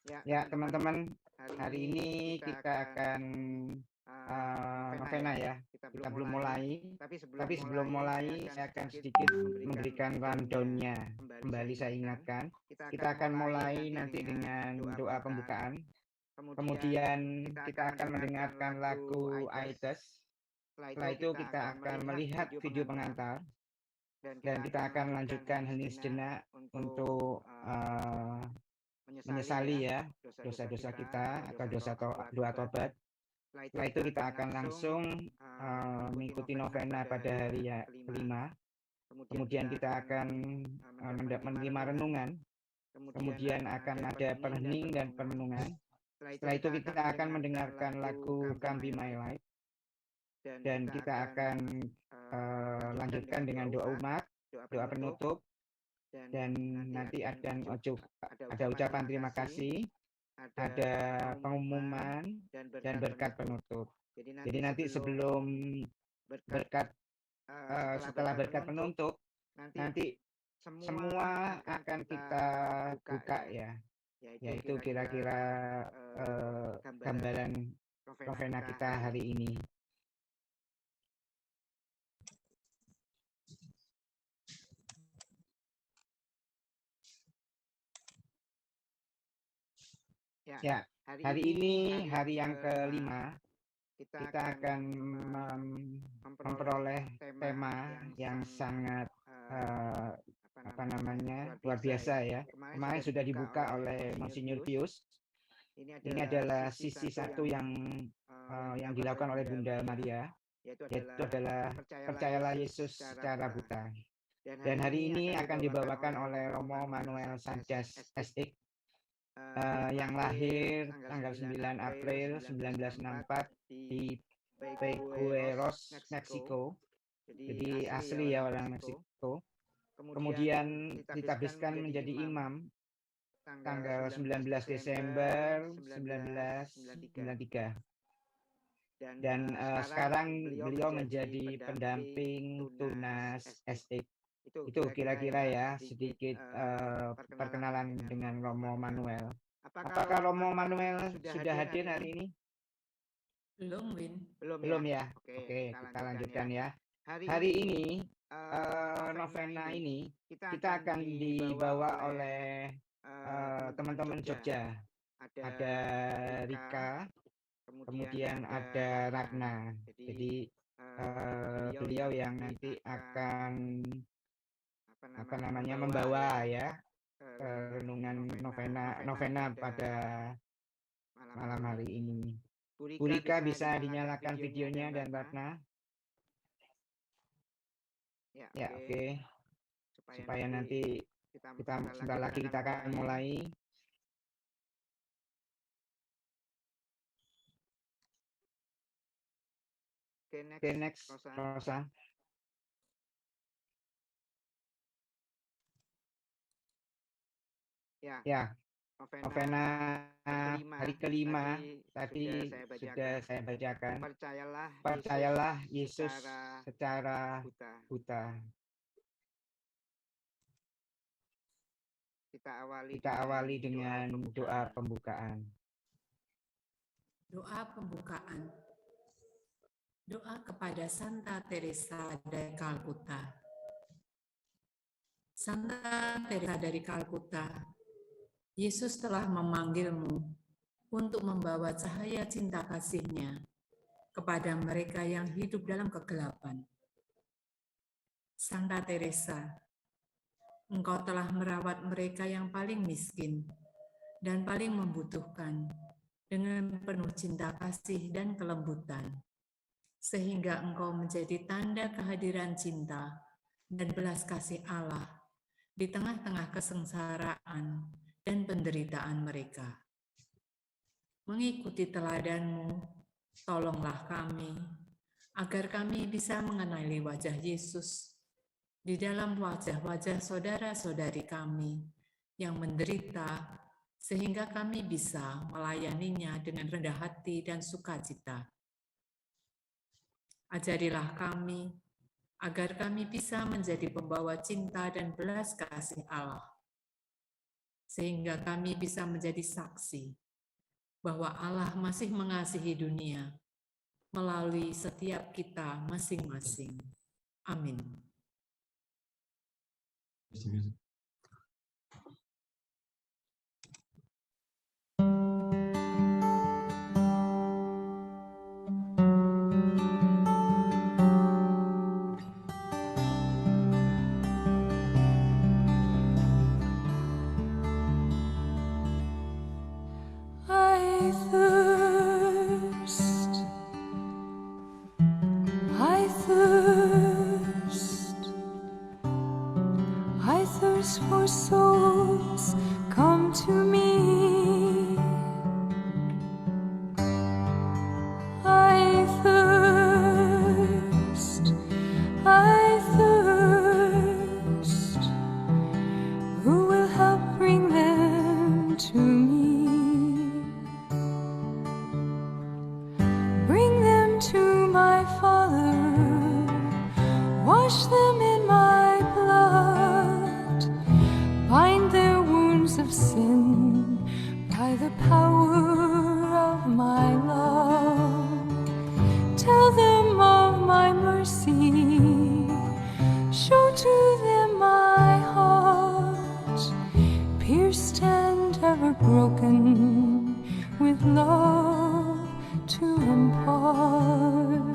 Ya, teman-teman, hari ini kita akan novena ya. Kita belum mulai, tapi sebelum mulai saya akan sedikit memberikan rundown-nya. Kembali saya ingatkan, kita akan mulai nanti dengan doa pembukaan. Kemudian kita akan mendengarkan lagu Aites. Setelah itu kita akan melihat video pengantar. Dan kita akan lanjutkan hening sejenak untuk menyesali ya dosa-dosa kita atau doa tobat. Setelah itu kita akan langsung mengikuti novena pada hari kelima. Kemudian kita akan menerima renungan. Kemudian akan ada perhening dan perenungan. Setelah itu kita akan mendengarkan lagu Come Be My Light. Dan kita akan lanjutkan dengan doa umat, doa penutup. Dan nanti ada ucapan terima kasih, ada pengumuman dan berkat penutup. Jadi nanti sebelum setelah berkat penutup, nanti semua akan kita buka ya, yaitu kira-kira gambaran novena kita hari ini. Ya, hari ini hari yang kelima, kita akan memperoleh tema yang sangat luar biasa ya. Kemarin sudah dibuka oleh Monsinyur Pius. Ini adalah sisi satu yang dilakukan oleh Bunda Maria, yaitu adalah percayalah Yesus secara buta. Dan hari ini akan dibawakan oleh Romo Manuel Sanchez SX yang lahir tanggal 9 April 1964 di Pegueros, Meksiko. Jadi asli ya orang Meksiko. Kemudian ditabiskan menjadi imam tanggal 19 Desember 1993. Dan sekarang beliau menjadi pendamping Tunas SX. Itu kira-kira ya sedikit perkenalan dengan Romo Manuel. Apakah Romo Manuel sudah hadir hari ini? Belum, Win. Belum ya? Oke, kita lanjutkan ya. Hari ini, novena ini, kita akan dibawa oleh teman-teman Jogja. Ada Rika, kemudian ada Ratna. Jadi beliau yang nanti akan membawa ya renungan novena pada malam hari ini. Bu Rika bisa dinyalakan videonya dan Ratna. Ya, oke. Supaya nanti kita sebentar lagi kita akan mulai. Oke, next, Rosa. Ya, novena hari kelima tadi sudah saya bacakan. Percayalah Yesus secara buta. Kita awali dengan doa pembukaan. Doa pembukaan. Doa kepada Santa Teresa dari Kalkuta. Santa Teresa dari Kalkuta, Yesus telah memanggilmu untuk membawa cahaya cinta kasih-Nya kepada mereka yang hidup dalam kegelapan. Santa Teresa, Engkau telah merawat mereka yang paling miskin dan paling membutuhkan dengan penuh cinta kasih dan kelembutan, sehingga Engkau menjadi tanda kehadiran cinta dan belas kasih Allah di tengah-tengah kesengsaraan dan penderitaan mereka. Mengikuti teladan-Mu, tolonglah kami, agar kami bisa mengenali wajah Yesus di dalam wajah-wajah saudara-saudari kami yang menderita, sehingga kami bisa melayaninya dengan rendah hati dan sukacita. Ajarilah kami, agar kami bisa menjadi pembawa cinta dan belas kasih Allah. sehingga kami bisa menjadi saksi bahwa Allah masih mengasihi dunia melalui setiap kita masing-masing. Amin. I thirst for souls, come to me. I thirst, who will help bring them to me? Bring them to my Father, wash them in my blood, bind their wounds of sin by the power of my love. Tell them of my mercy, show to them my heart, pierced and ever broken, with love to impart.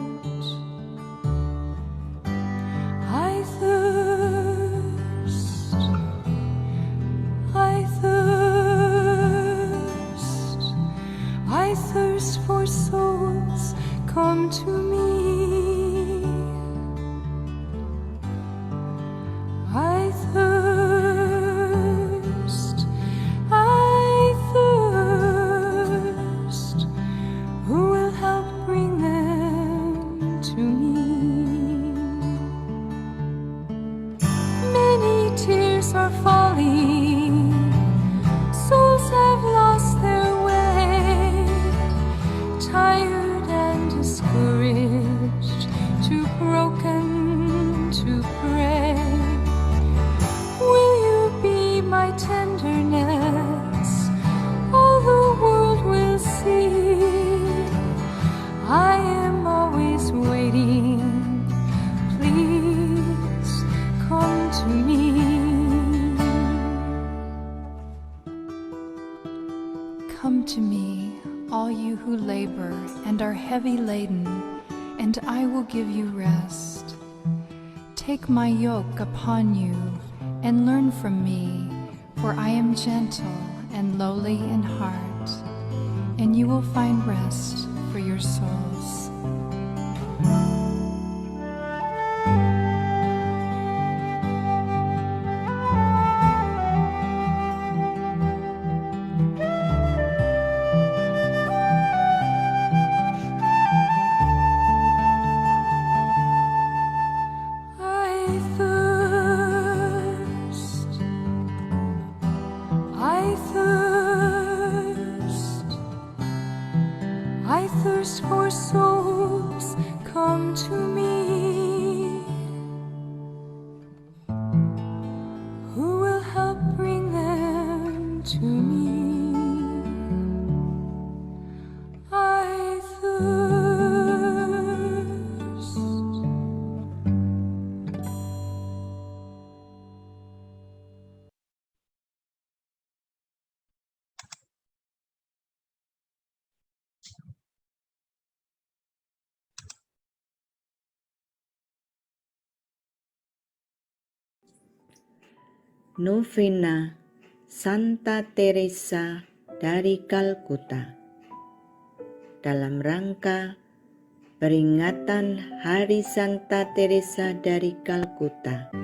I thirst for souls, come to me. I thirst, who will help bring them to me? Many tears are falling, souls have lost their way, tired and discouraged, too broken to pray. Will you be my tenderness? All the world will see. I am always waiting. Please come to me. Come to me, all you who labor and are heavy laden, and I will give you rest. Take my yoke upon you and learn from me, for I am gentle and lowly in heart, and you will find rest for your souls. I thirst for souls, come to me. Who will help bring them to me? I thirst. Novena Santa Teresa dari Kalkuta dalam rangka peringatan Hari Santa Teresa dari Kalkuta.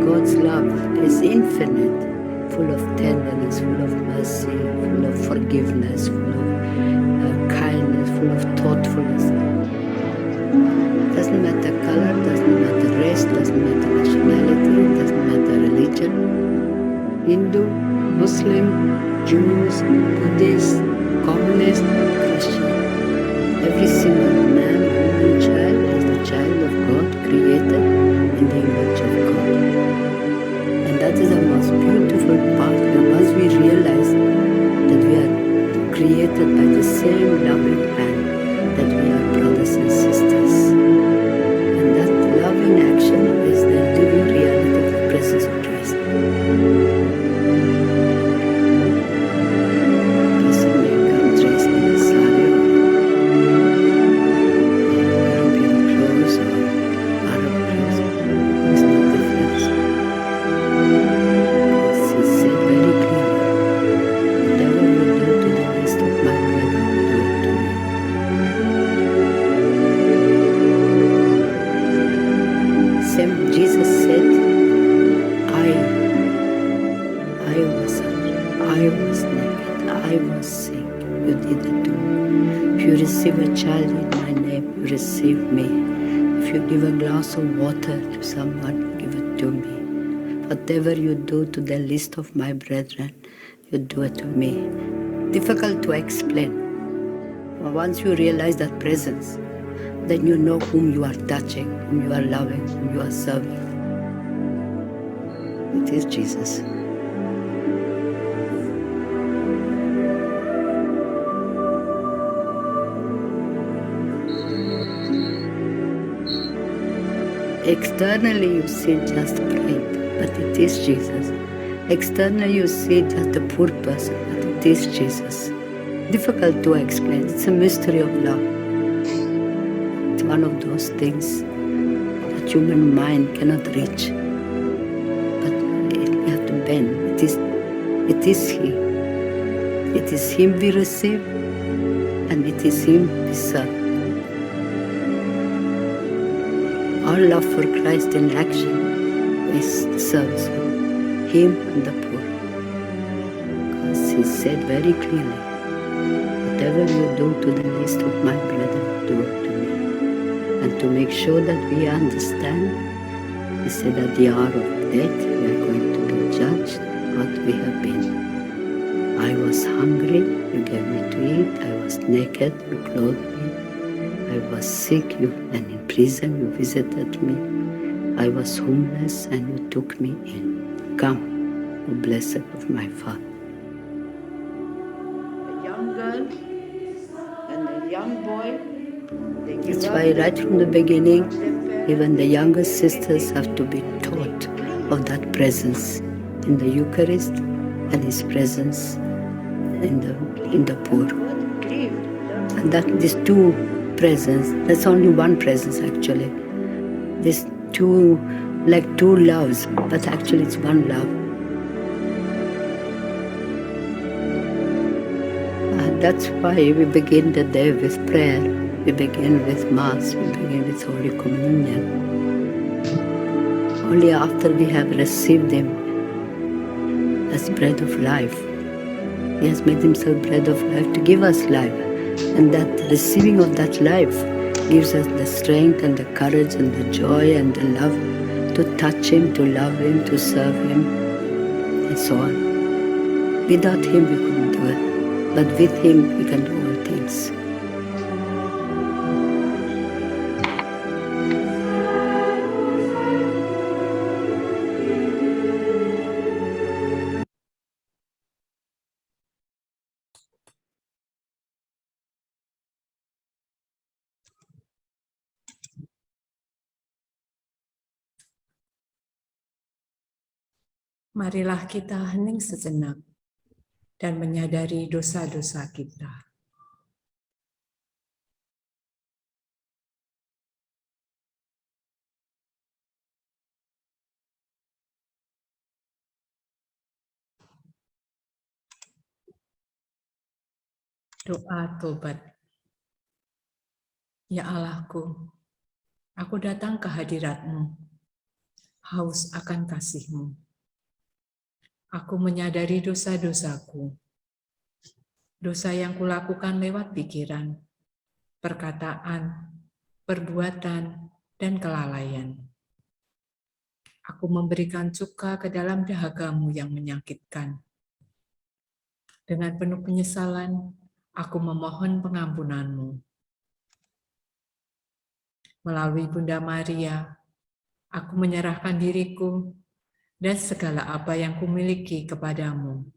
God's love is infinite, full of tenderness, full of mercy, full of forgiveness, full of kindness, full of thoughtfulness. Hindu, Muslim, Jews, Buddhists, Communists, Christian. Every single man, woman, child is the child of God, created in the image of God. And that is the most beautiful part. And once we realize that we are created by the same loving hand, that we are brothers and sisters. And that loving action is the living reality of the presence of Christ. Doesn't make them dressed in a sari or European clothes or Arab clothes. There's no difference. Because he said very clearly, whatever you do to the least of my brethren, do it to me. Same Jesus said, I was naked, I was sick, you did it to me. If you receive a child in my name, you receive me. If you give a glass of water to someone, give it to me. Whatever you do to the least of my brethren, you do it to me. Difficult to explain. But once you realize that presence, then you know whom you are touching, whom you are loving, whom you are serving. It is Jesus. Externally you see just pride, but it is Jesus. Externally you see just a poor person, but it is Jesus. Difficult to explain. It's a mystery of love. It's one of those things that human mind cannot reach. But you have to bend. It is He. It is Him we receive, and it is Him we serve. Our love for Christ in action is the service of Him and the poor. Because He said very clearly, whatever you do to the least of my brethren, do it to me. And to make sure that we understand, He said at the hour of death, we are going to be judged what we have been. I was hungry, you gave me to eat. I was naked, you clothed me. I was sick, and in prison you visited me. I was homeless and you took me in. Come, O blessed of my Father. A young girl and a young boy. That's why right from the beginning, even the younger sisters have to be taught of that presence in the Eucharist and His presence in the poor. And that these two presence, that's only one presence actually. There's two, like two loves, but actually it's one love. And that's why we begin the day with prayer, we begin with Mass, we begin with Holy Communion. Only after we have received Him as bread of life. He has made Himself bread of life to give us life. And that receiving of that life gives us the strength and the courage and the joy and the love to touch Him, to love Him, to serve Him, and so on. Without Him we couldn't do it, but with Him we can do all things. Marilah kita hening sejenak dan menyadari dosa-dosa kita. Doa tobat. Ya Allahku, aku datang ke hadirat-Mu, haus akan kasih-Mu. Aku menyadari dosa-dosaku, dosa yang kulakukan lewat pikiran, perkataan, perbuatan, dan kelalaian. Aku memberikan cuka ke dalam dahagamu yang menyakitkan. Dengan penuh penyesalan, aku memohon pengampunanmu. Melalui Bunda Maria, aku menyerahkan diriku dan segala apa yang kumiliki kepadamu.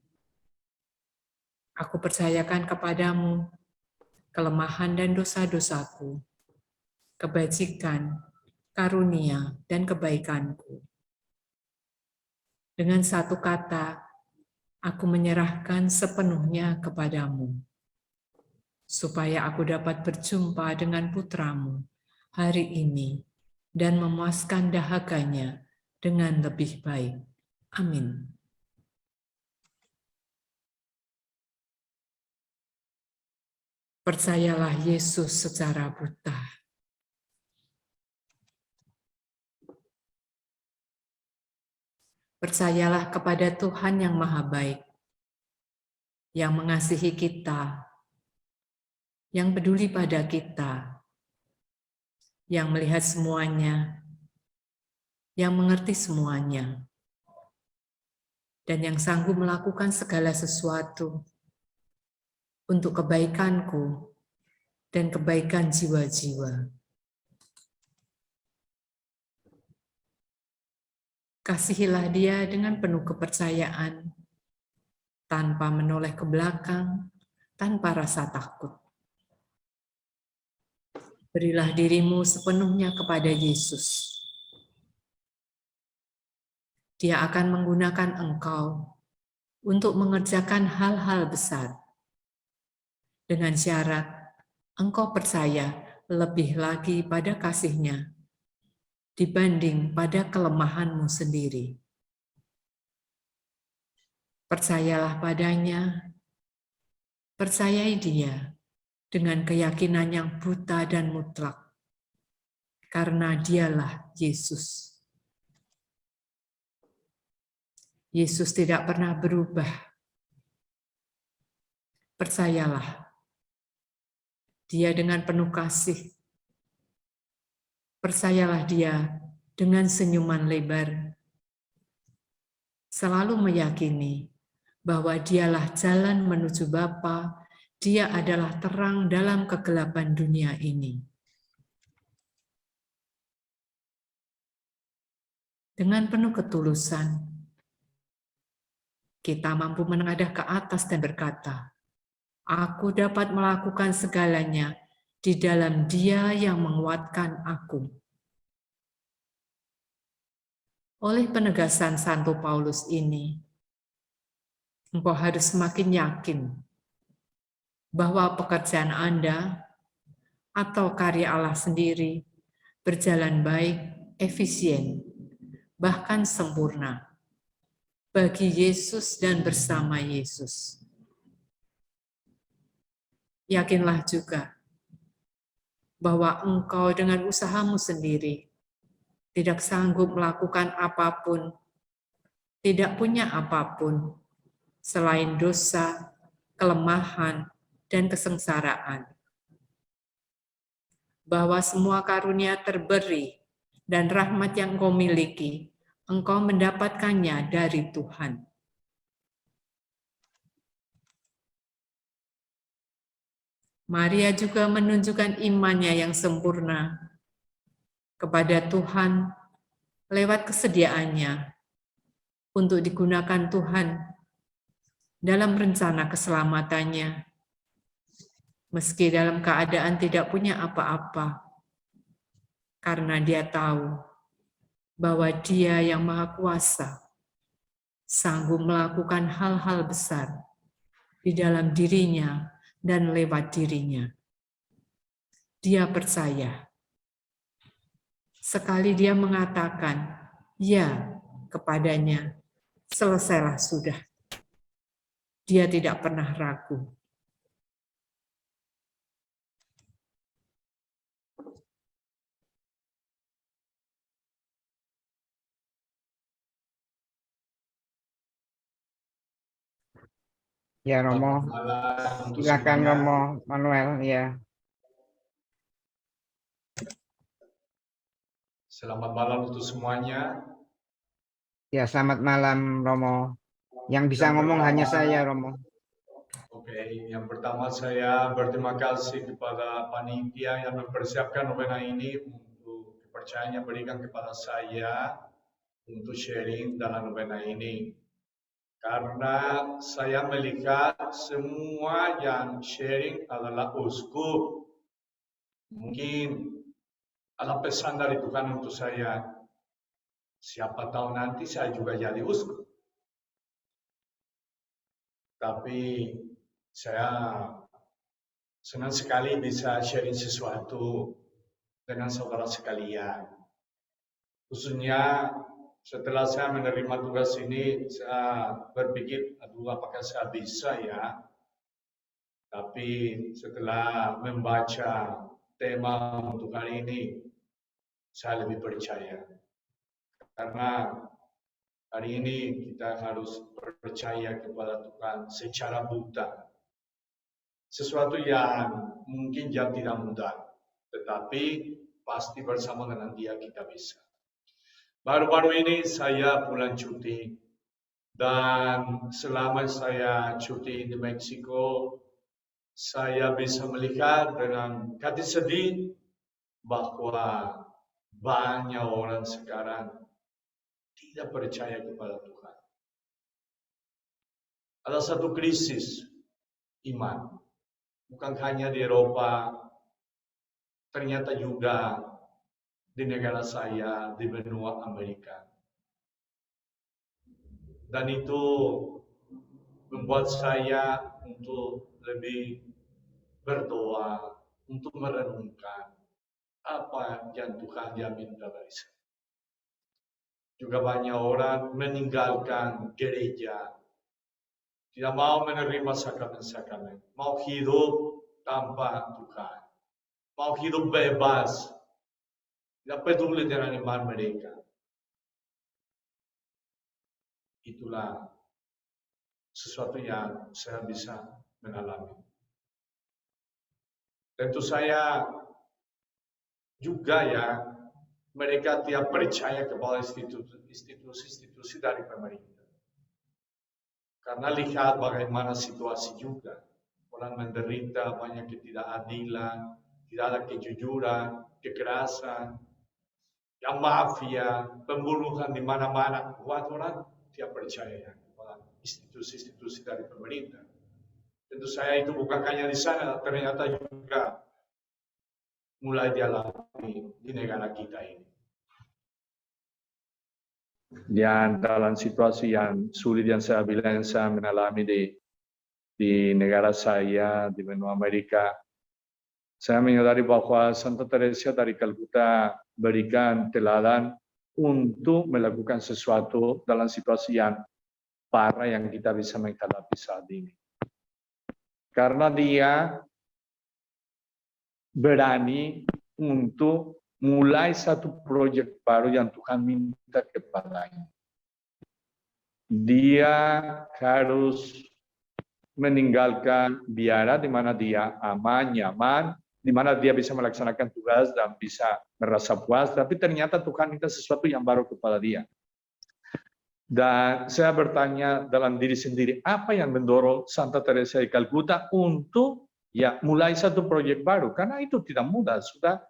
Aku percayakan kepadamu kelemahan dan dosa-dosaku, kebajikan, karunia, dan kebaikanku. Dengan satu kata, aku menyerahkan sepenuhnya kepadamu, supaya aku dapat berjumpa dengan putramu hari ini dan memuaskan dahaganya dengan lebih baik. Amin. Percayalah Yesus secara buta. Percayalah kepada Tuhan yang Maha Baik, yang mengasihi kita, yang peduli pada kita, yang melihat semuanya, yang mengerti semuanya, dan yang sanggup melakukan segala sesuatu untuk kebaikanku dan kebaikan jiwa-jiwa. Kasihilah dia dengan penuh kepercayaan, tanpa menoleh ke belakang, tanpa rasa takut. Berilah dirimu sepenuhnya kepada Yesus. Dia akan menggunakan engkau untuk mengerjakan hal-hal besar. Dengan syarat, engkau percaya lebih lagi pada kasih-Nya dibanding pada kelemahanmu sendiri. Percayalah padanya, percayai dia dengan keyakinan yang buta dan mutlak, karena dialah Yesus. Yesus tidak pernah berubah. Percayalah, dia dengan penuh kasih. Percayalah dia dengan senyuman lebar. Selalu meyakini bahwa dialah jalan menuju Bapa, dia adalah terang dalam kegelapan dunia ini. Dengan penuh ketulusan, kita mampu menengadah ke atas dan berkata, aku dapat melakukan segalanya di dalam Dia yang menguatkan aku. Oleh penegasan Santo Paulus ini, engkau harus semakin yakin bahwa pekerjaan Anda atau karya Allah sendiri berjalan baik, efisien, bahkan sempurna bagi Yesus dan bersama Yesus. Yakinlah juga bahwa engkau dengan usahamu sendiri tidak sanggup melakukan apapun, tidak punya apapun selain dosa, kelemahan, dan kesengsaraan. Bahwa semua karunia terberi dan rahmat yang engkau miliki, engkau mendapatkannya dari Tuhan. Maria juga menunjukkan imannya yang sempurna kepada Tuhan lewat kesediaannya untuk digunakan Tuhan dalam rencana keselamatannya, meski dalam keadaan tidak punya apa-apa, karena dia tahu bahwa Dia yang Maha Kuasa sanggup melakukan hal-hal besar di dalam dirinya dan lewat dirinya. Dia percaya. Sekali dia mengatakan, ya, kepadanya, selesailah sudah. Dia tidak pernah ragu. Ya, Romo. Silakan Romo Manuel, ya. Selamat malam untuk semuanya. Ya, selamat malam Romo. Yang bisa ngomong hanya saya, Romo. Oke, yang pertama saya berterima kasih kepada panitia yang mempersiapkan novena ini untuk kepercayaan yang berikan kepada saya untuk sharing dalam novena ini. Karena saya melihat semua yang sharing adalah uskup. Mungkin ada pesan dari Tuhan untuk saya. Siapa tahu nanti saya juga jadi uskup. Tapi saya senang sekali bisa sharing sesuatu dengan saudara sekalian. Khususnya setelah saya menerima tugas ini, saya berpikir, aduh apakah saya bisa ya? Tapi setelah membaca tema untuk hari ini, saya lebih percaya. Karena hari ini kita harus percaya kepada Tuhan secara buta. Sesuatu yang mungkin jauh tidak mudah, tetapi pasti bersama dengan Dia kita bisa. Baru-baru ini saya pulang cuti, dan selama saya cuti di Meksiko, saya bisa melihat dengan hati sedih bahwa banyak orang sekarang tidak percaya kepada Tuhan. Ada satu krisis iman, bukan hanya di Eropa, ternyata juga di negara saya, di benua Amerika. Dan itu membuat saya untuk lebih berdoa, untuk merenungkan apa yang Tuhan dia minta dari saya. Juga banyak orang meninggalkan gereja, tidak mau menerima sakramen-sakramen, mau hidup tanpa Tuhan, mau hidup bebas, tidak peduli dengan iman mereka. Itulah sesuatu yang saya bisa mengalami. Tentu saya juga ya, mereka tidak percaya kepada institusi dari pemerintah. Karena lihat bagaimana situasi juga. Orang menderita, banyak ketidakadilan, tidak ada kejujuran, kekerasan, yang mafia, pembunuhan di mana-mana. Buat orang tidak percaya kepada institusi-institusi dari pemerintah. Tentu saya itu bukan hanya di sana, ternyata juga mulai dialami di negara kita ini. Dan dalam situasi yang sulit yang saya bilang, saya mengalami di negara saya, di benua Amerika, saya menyadari bahwa Santa Teresa dari Calcutta berikan teladan untuk melakukan sesuatu dalam situasi yang parah yang kita bisa menghadapi saat ini. Karena dia berani untuk mulai satu proyek baru yang Tuhan minta kepadanya. Dia harus meninggalkan biara di mana dia aman, nyaman, di mana dia bisa melaksanakan tugas dan bisa merasa puas, tapi ternyata Tuhan minta sesuatu yang baru kepada dia. Dan saya bertanya dalam diri sendiri, apa yang mendorong Santa Teresa di Calcutta untuk ya mulai satu proyek baru? Karena itu tidak mudah, sudah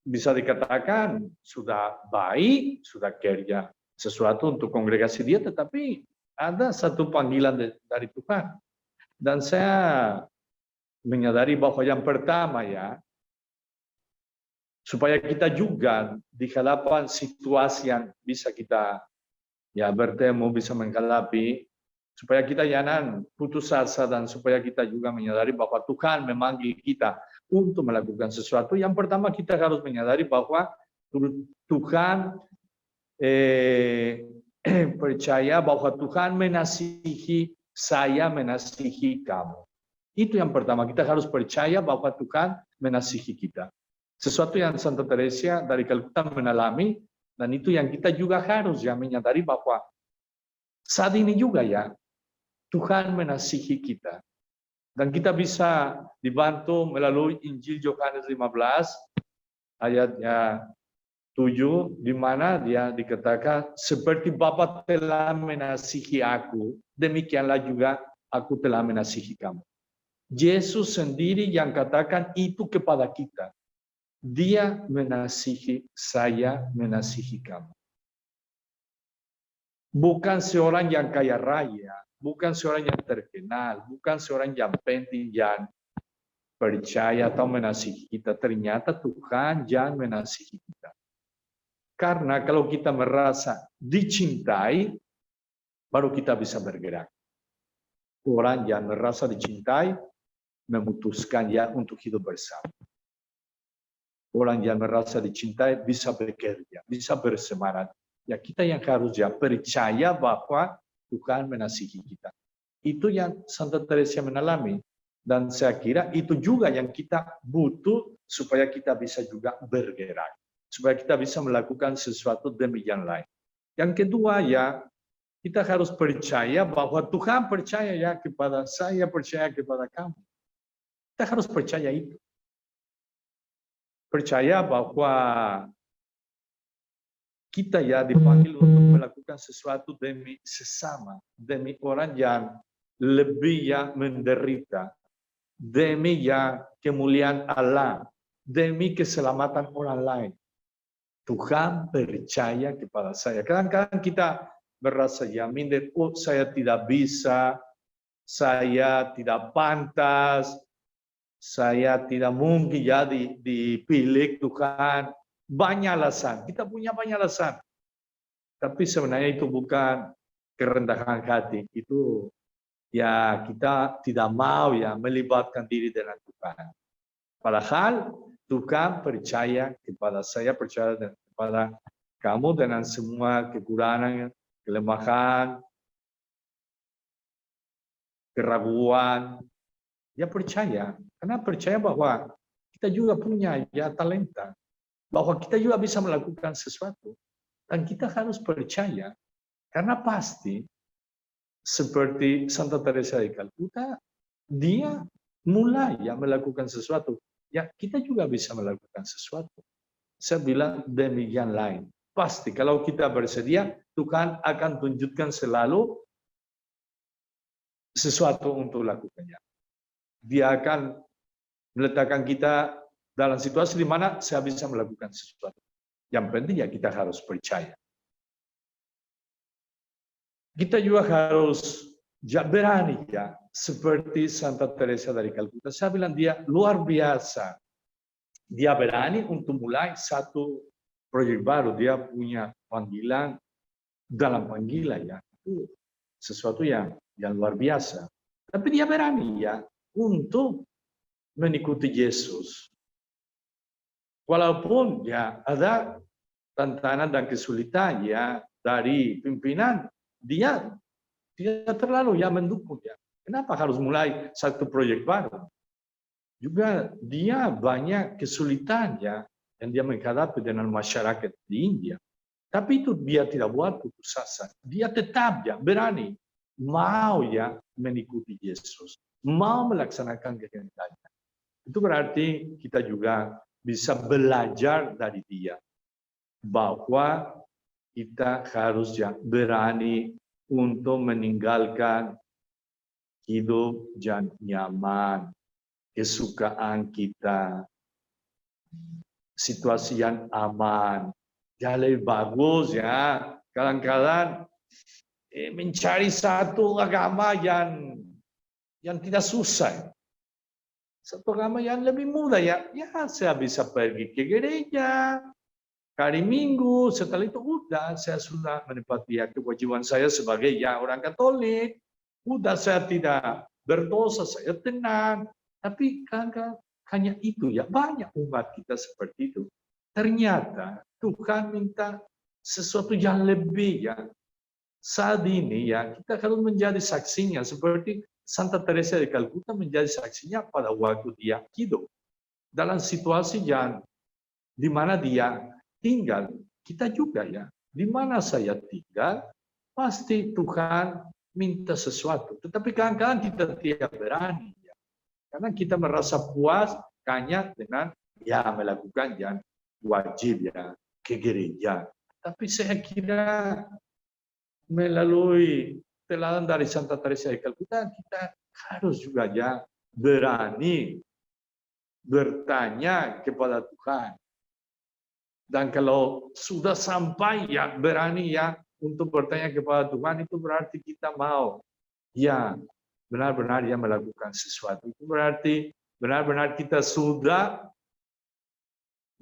bisa dikatakan sudah baik, sudah kerja sesuatu untuk kongregasi dia, tetapi ada satu panggilan dari Tuhan. Dan saya menyadari bahwa yang pertama ya, supaya kita juga di hadapan situasi yang bisa kita ya bertemu, bisa menghadapi, supaya kita jangan putus asa dan supaya kita juga menyadari bahwa Tuhan memanggil kita untuk melakukan sesuatu. Yang pertama kita harus menyadari bahwa Tuhan percaya bahwa Tuhan mengasihi saya, mengasihi kamu. Itu yang pertama, kita harus percaya bahwa Tuhan mengasihi kita. Sesuatu yang Santa Teresa dari Calcutta mengalami, dan itu yang kita juga harus ya menyadari bahwa saat ini juga ya, Tuhan mengasihi kita. Dan kita bisa dibantu melalui Injil Yohanes 15, ayatnya 7, di mana dia dikatakan, seperti Bapa telah mengasihi aku, demikianlah juga aku telah mengasihi kamu. Yesus sendiri yang katakan itu kepada kita. Dia mengasihi, saya mengasihi kamu. Bukan seorang yang kaya raya, bukan seorang yang terkenal, bukan seorang yang penting yang percaya atau mengasihi kita. Ternyata Tuhan yang mengasihi kita. Karena kalau kita merasa dicintai, baru kita bisa bergerak. Orang yang merasa dicintai, memutuskan ya untuk hidup bersama. Orang yang merasa dicintai bisa bekerja, bisa bersemangat. Ya kita yang harus ya percaya bahwa Tuhan mengasihi kita. Itu yang Santa Teresa mengalami. Dan saya kira itu juga yang kita butuh supaya kita bisa juga bergerak. Supaya kita bisa melakukan sesuatu demi yang lain. Yang kedua ya, kita harus percaya bahwa Tuhan percaya ya kepada saya, percaya kepada kamu. Kita harus percaya itu. Percaya bahwa kita ya dipanggil untuk melakukan sesuatu demi sesama, demi orang yang lebih ya menderita, demi ya kemuliaan Allah, demi keselamatan orang lain. Tuhan percaya kepada saya. Kadang-kadang kita merasa ya minder, oh saya tidak bisa, saya tidak pantas, saya tidak mungkin ya dipilih Tuhan. Banyak alasan, kita punya banyak alasan. Tapi sebenarnya itu bukan kerendahan hati. Itu ya kita tidak mau ya melibatkan diri dengan Tuhan. Padahal Tuhan percaya kepada saya, percaya kepada kamu dengan semua kekurangan, kelemahan, keraguan. Ya percaya, karena percaya bahwa kita juga punya ya talenta, bahwa kita juga bisa melakukan sesuatu, dan kita harus percaya, karena pasti seperti Santa Teresa de Calcuta, dia mulai ya melakukan sesuatu, ya kita juga bisa melakukan sesuatu. Saya bilang demikian lain. Pasti kalau kita bersedia, Tuhan akan tunjukkan selalu sesuatu untuk lakukannya. Dia akan meletakkan kita dalam situasi di mana saya bisa melakukan sesuatu. Yang penting ya kita harus percaya. Kita juga harus berani ya, seperti Santa Teresa dari Calcuta. Saya bilang dia luar biasa. Dia berani untuk mulai satu proyek baru. Dia punya panggilan dalam panggilan ya. Itu sesuatu yang luar biasa. Tapi dia berani ya untuk mengikuti Yesus. Walaupun ya ada tantangan dan kesulitan ya dari pimpinan, dia tidak terlalu ya mendukung ya. Kenapa harus mulai satu proyek baru? Juga dia banyak kesulitan ya yang dia menghadapi dengan masyarakat di India. Tapi itu dia tidak buat putus asa. Dia tetap ya berani mau ya mengikuti Yesus, mau melaksanakan kehendaknya. Itu berarti kita juga bisa belajar dari dia bahwa kita harus ya berani untuk meninggalkan hidup yang nyaman, kesukaan kita, situasi yang aman. Ya lebih bagus ya kadang-kadang mencari satu agama yang tidak susah. Satu agama yang lebih mudah ya. Ya saya bisa pergi ke gereja hari Minggu, setelah itu udah saya sudah menepati ya kewajiban saya sebagai ya orang Katolik. Udah saya tidak berdosa, saya tenang. Tapi kadang-kadang hanya itu ya, banyak umat kita seperti itu. Ternyata Tuhan minta sesuatu yang lebih ya. Saat ini ya kita harus menjadi saksinya seperti Santa Teresa de Calcuta menjadi saksinya pada waktu dia hidup. Dalam situasi yang di mana dia tinggal, kita juga ya. Di mana saya tinggal, pasti Tuhan minta sesuatu. Tetapi kadang-kadang kita tidak berani. Ya. Karena kita merasa puas hanya dengan ya melakukan yang wajib ya. ke gereja. Tapi saya kira melalui teladan dari Santa Teresa de Calcutta, kita harus juga ya berani bertanya kepada Tuhan. Dan kalau sudah sampai ya berani ya untuk bertanya kepada Tuhan, itu berarti kita mau ya benar-benar ya melakukan sesuatu. Itu berarti benar-benar kita sudah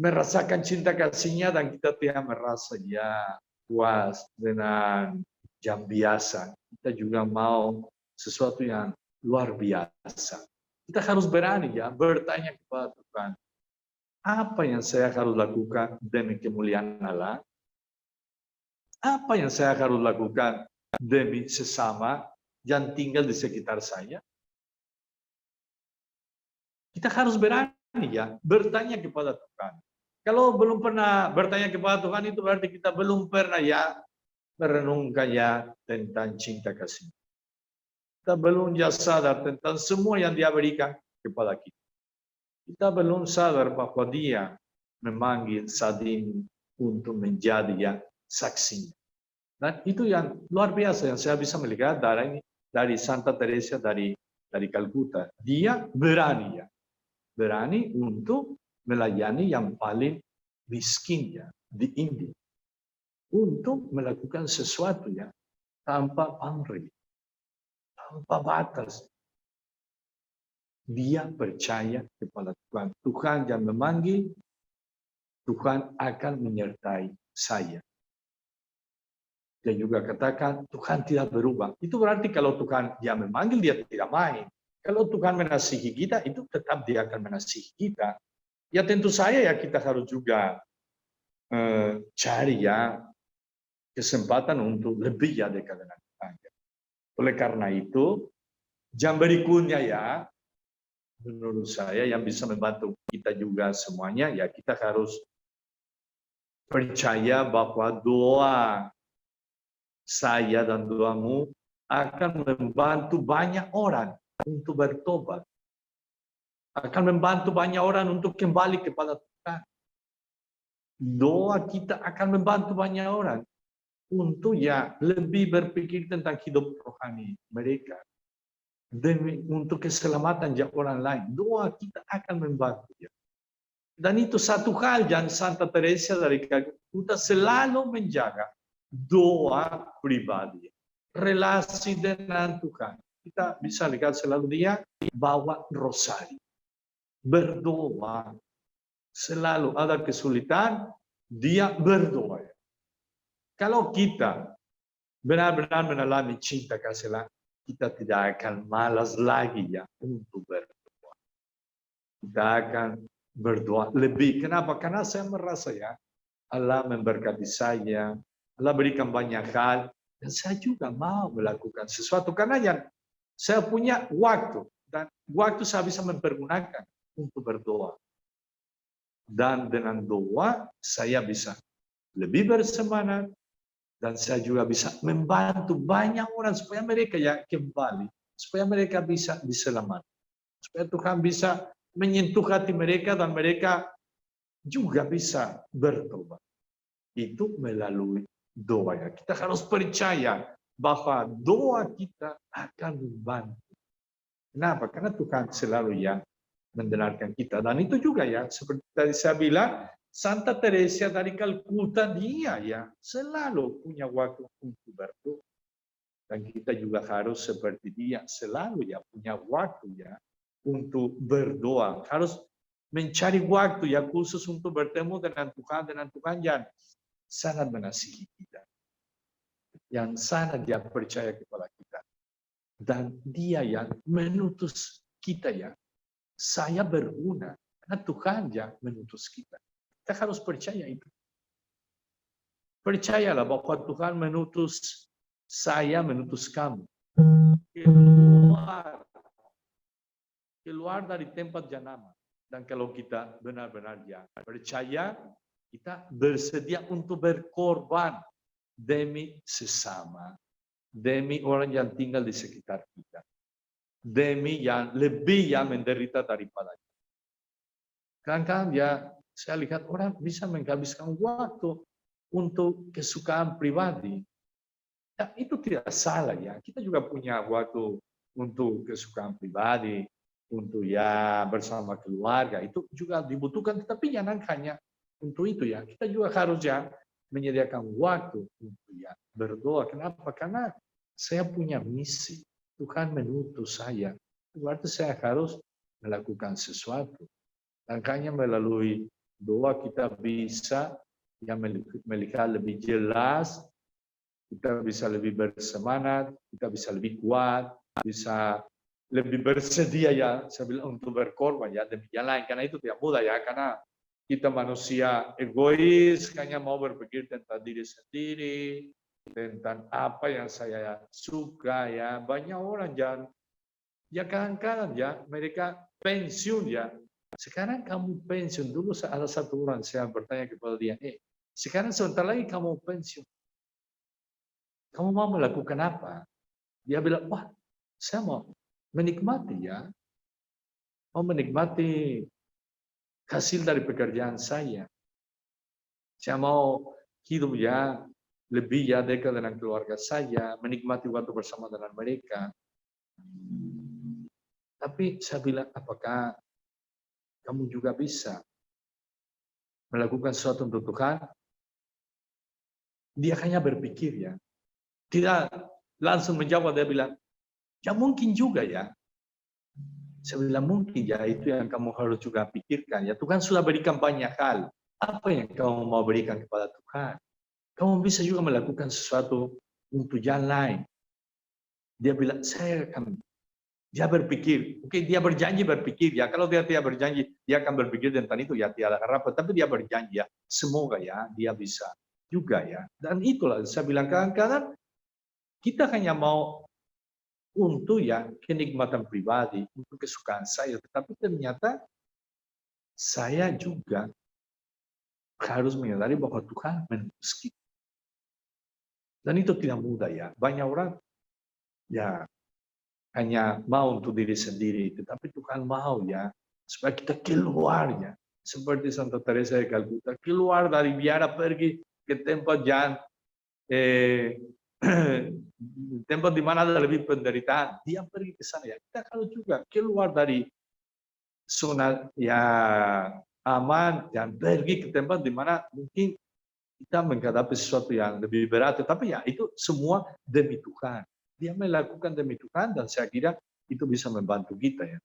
merasakan cinta kasihnya dan kita tidak merasa ya puas dengan yang biasa. Kita juga mau sesuatu yang luar biasa. Kita harus berani ya bertanya kepada Tuhan. Apa yang saya harus lakukan demi kemuliaan Allah? Apa yang saya harus lakukan demi sesama yang tinggal di sekitar saya? Kita harus berani ya bertanya kepada Tuhan. Kalau belum pernah bertanya kepada Tuhan, itu berarti kita belum pernah ya merenungkan ya tentang cinta kasih. Kita belum ya sadar tentang semua yang Dia berikan kepada kita. Kita belum sadar bahwa Dia memanggil saat ini untuk menjadi ya saksinya. Dan itu yang luar biasa yang saya bisa melihat dari Santa Teresa dari Calcutta. Dia berani ya, berani untuk melayani yang paling miskin ya di India, untuk melakukan sesuatu ya tanpa pamrih, tanpa batas. Dia percaya kepada Tuhan. Tuhan yang memanggil, Tuhan akan menyertai saya. Dia juga katakan, Tuhan tidak berubah. Itu berarti kalau Tuhan dia memanggil, dia tidak main. Kalau Tuhan mengasihi kita, itu tetap Dia akan mengasihi kita. Ya tentu saja ya kita harus juga cari ya kesempatan untuk lebih ya dekat dengan Tuhan. Oleh karena itu, jam berikutnya ya, menurut saya yang bisa membantu kita juga semuanya, ya kita harus percaya bahwa doa saya dan doamu akan membantu banyak orang untuk bertobat. Akan membantu banyak orang untuk kembali kepada Tuhan. Doa kita akan membantu banyak orang untuk ya lebih berpikir tentang hidup rohani mereka. Untuk keselamatan orang lain. Doa kita akan membantu. Dan itu satu hal yang Santa Teresa dari Calcutta selalu menjaga. Doa pribadi. Relasi dengan Tuhan. Kita bisa lihat selalu dia bawa rosari. Berdoa. Selalu ada kesulitan, dia berdoa. Kalau kita benar-benar mengalami cinta kasih Allah, kita tidak akan malas lagi ya untuk berdoa. Kita akan berdoa lebih. Kenapa? Karena saya merasa ya Allah memberkati saya, Allah berikan banyak hal, dan saya juga mau melakukan sesuatu karena yang saya punya waktu dan waktu saya bisa mempergunakan untuk berdoa. Dan dengan doa saya bisa lebih bersemangat. Dan saya juga bisa membantu banyak orang supaya mereka ya kembali. Supaya mereka bisa diselamatkan. Supaya Tuhan bisa menyentuh hati mereka dan mereka juga bisa bertobat. Itu melalui doa. Kita harus percaya bahwa doa kita akan membantu. Kenapa? Karena Tuhan selalu ya mendengarkan kita. Dan itu juga ya, seperti tadi saya bilang, Santa Teresa dari Calcutta dia ya selalu punya waktu untuk berdoa. Dan kita juga harus seperti dia selalu ya punya waktu ya untuk berdoa. Harus mencari waktu ya khusus untuk bertemu dengan Tuhan yang sangat mengasihi kita. Yang sangat dia percaya kepada kita. Dan dia yang menutus kita ya. Saya berguna karena Tuhan yang menutus kita. Kita harus percaya itu. Percayalah bahwa Tuhan menutus saya, menutus kamu. Keluar dari tempat janama. Dan kalau kita benar-benar ya percaya, kita bersedia untuk berkorban demi sesama. Demi orang yang tinggal di sekitar kita. Demi yang lebih yang menderita daripada kita. Kadang-kadang ya saya lihat orang bisa menghabiskan waktu untuk kesukaan pribadi. Ya, itu tidak salah ya. Kita juga punya waktu untuk kesukaan pribadi, untuk ya bersama keluarga. Itu juga dibutuhkan, tetapi jangan hanya untuk itu ya. Kita juga harus ya menyediakan waktu untuk ya berdoa. Kenapa? Karena saya punya misi. Tuhan menutus saya. Berarti saya harus melakukan sesuatu. Makanya melalui doa kita bisa yang melihat lebih jelas, kita bisa lebih bersemangat, kita bisa lebih kuat, bisa lebih bersedia ya, saya bilang untuk berkorban ya demi yang lain. Karena itu tidak mudah ya, karena kita manusia egois, hanya mau berpikir tentang diri sendiri, tentang apa yang saya suka ya. Banyak orang jangan, ya kadang-kadang ya mereka pensiun ya. Sekarang kamu pensiun, dulu ada satu orang saya bertanya kepada dia, sekarang sebentar lagi kamu pensiun, kamu mau melakukan apa? Dia bilang, wah saya mau menikmati ya, mau menikmati hasil dari pekerjaan saya. Saya mau hidup ya lebih ya dekat dengan keluarga saya, menikmati waktu bersama dengan mereka. Tapi saya bilang, apakah kamu juga bisa melakukan sesuatu untuk Tuhan? Dia hanya berpikir ya. Tidak langsung menjawab, dia bilang, ya mungkin juga ya. Saya bilang, mungkin ya, itu yang kamu harus juga pikirkan. Ya Tuhan sudah berikan banyak hal. Apa yang kamu mau berikan kepada Tuhan? Kamu bisa juga melakukan sesuatu untuk yang lain. Dia bilang, saya akan. Dia berpikir, oke, dia berjanji berpikir ya. Kalau dia tidak berjanji, dia akan berpikir tentang itu ya, tiada harapan. Tapi dia berjanji ya, semoga ya dia bisa juga ya. Dan itulah saya bilang, kadang-kadang kita hanya mau untuk ya kenikmatan pribadi, untuk kesukaan saya. Tetapi ternyata saya juga harus menyadari bahwa Tuhan menutus kita. Dan itu tidak mudah ya. Banyak orang ya hanya mau untuk diri sendiri, tetapi Tuhan mau ya supaya kita keluar ya, seperti Santa Teresa de Calcuta, keluar dari biara, pergi ke tempat yang tempat di mana ada lebih penderitaan, dia pergi ke sana ya. Kita kalau juga keluar dari zona ya aman dan pergi ke tempat di mana mungkin kita menghadapi sesuatu yang lebih berat, tetapi ya itu semua demi Tuhan. Dia melakukan demi Tuhan dan saya kira itu bisa membantu kita ya.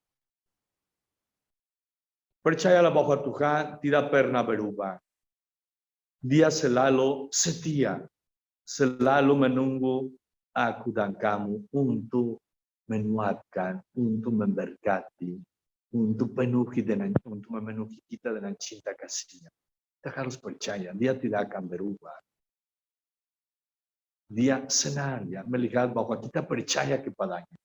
Percayalah bahwa Tuhan tidak pernah berubah. Dia selalu setia, selalu menunggu aku dan kamu untuk menguatkan, untuk memberkati, untuk memenuhi kita dengan cinta kasih-Nya. Kita harus percaya, dia tidak akan berubah. Dia senang ya melihat bahwa kita percaya kepadanya.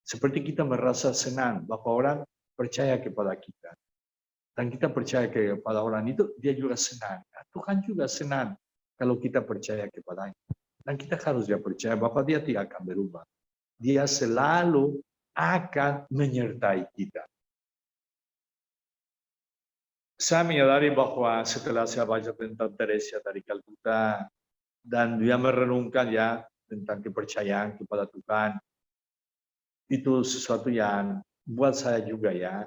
Seperti kita merasa senang bahwa orang percaya kepada kita. Dan kita percaya kepada orang itu, dia juga senang. Tuhan juga senang kalau kita percaya kepadanya. Dan kita harus ya percaya bahwa dia tidak akan berubah. Dia selalu akan menyertai kita. Saya menyadari bahwa setelah saya baca tentang Teresa dari Calcuta, dan dia merenungkan ya tentang kepercayaan kepada Tuhan, itu sesuatu yang buat saya juga ya